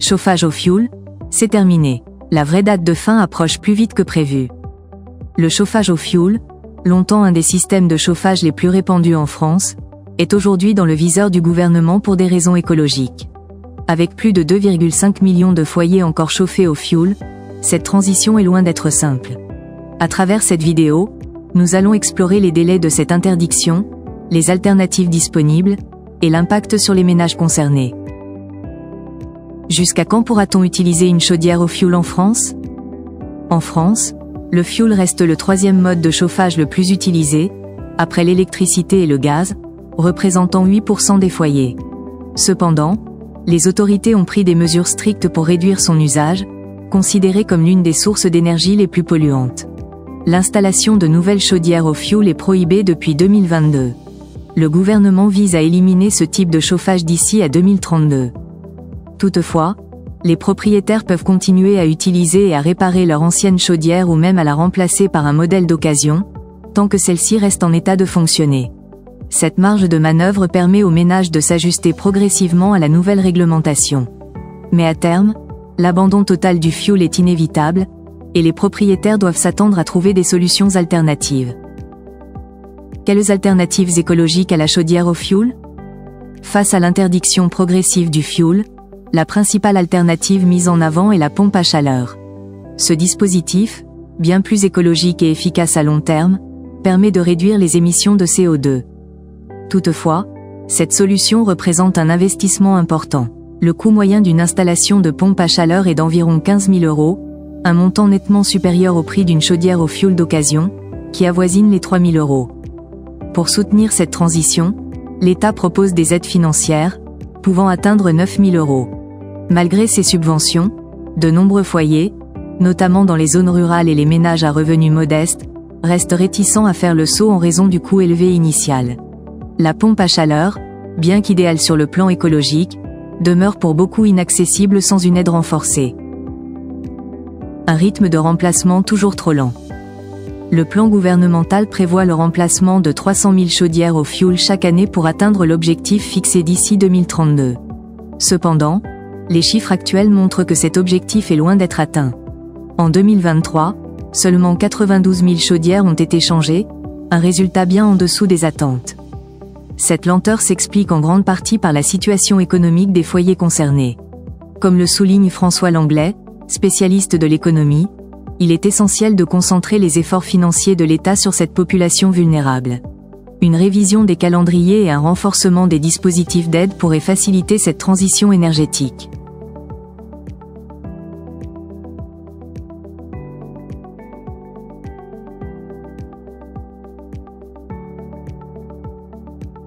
Chauffage au fioul, c'est terminé. La vraie date de fin approche plus vite que prévu. Le chauffage au fioul, longtemps un des systèmes de chauffage les plus répandus en France, est aujourd'hui dans le viseur du gouvernement pour des raisons écologiques. Avec plus de 2,5 millions de foyers encore chauffés au fioul, cette transition est loin d'être simple. À travers cette vidéo, nous allons explorer les délais de cette interdiction, les alternatives disponibles, et l'impact sur les ménages concernés. Jusqu'à quand pourra-t-on utiliser une chaudière au fioul en France ? En France, le fioul reste le troisième mode de chauffage le plus utilisé, après l'électricité et le gaz, représentant 8% des foyers. Cependant, les autorités ont pris des mesures strictes pour réduire son usage, considéré comme l'une des sources d'énergie les plus polluantes. L'installation de nouvelles chaudières au fioul est prohibée depuis 2022. Le gouvernement vise à éliminer ce type de chauffage d'ici à 2032. Toutefois, les propriétaires peuvent continuer à utiliser et à réparer leur ancienne chaudière ou même à la remplacer par un modèle d'occasion, tant que celle-ci reste en état de fonctionner. Cette marge de manœuvre permet aux ménages de s'ajuster progressivement à la nouvelle réglementation. Mais à terme, l'abandon total du fioul est inévitable, et les propriétaires doivent s'attendre à trouver des solutions alternatives. Quelles alternatives écologiques à la chaudière au fioul ? Face à l'interdiction progressive du fioul, la principale alternative mise en avant est la pompe à chaleur. Ce dispositif, bien plus écologique et efficace à long terme, permet de réduire les émissions de CO2. Toutefois, cette solution représente un investissement important. Le coût moyen d'une installation de pompe à chaleur est d'environ 15 000 €, un montant nettement supérieur au prix d'une chaudière au fioul d'occasion, qui avoisine les 3 000 €. Pour soutenir cette transition, l'État propose des aides financières, pouvant atteindre 9 000 €. Malgré ces subventions, de nombreux foyers, notamment dans les zones rurales et les ménages à revenus modestes, restent réticents à faire le saut en raison du coût élevé initial. La pompe à chaleur, bien qu'idéale sur le plan écologique, demeure pour beaucoup inaccessible sans une aide renforcée. Un rythme de remplacement toujours trop lent. Le plan gouvernemental prévoit le remplacement de 300 000 chaudières au fioul chaque année pour atteindre l'objectif fixé d'ici 2032. Cependant, les chiffres actuels montrent que cet objectif est loin d'être atteint. En 2023, seulement 92 000 chaudières ont été changées, un résultat bien en dessous des attentes. Cette lenteur s'explique en grande partie par la situation économique des foyers concernés. Comme le souligne François Langlais, spécialiste de l'économie, il est essentiel de concentrer les efforts financiers de l'État sur cette population vulnérable. Une révision des calendriers et un renforcement des dispositifs d'aide pourraient faciliter cette transition énergétique.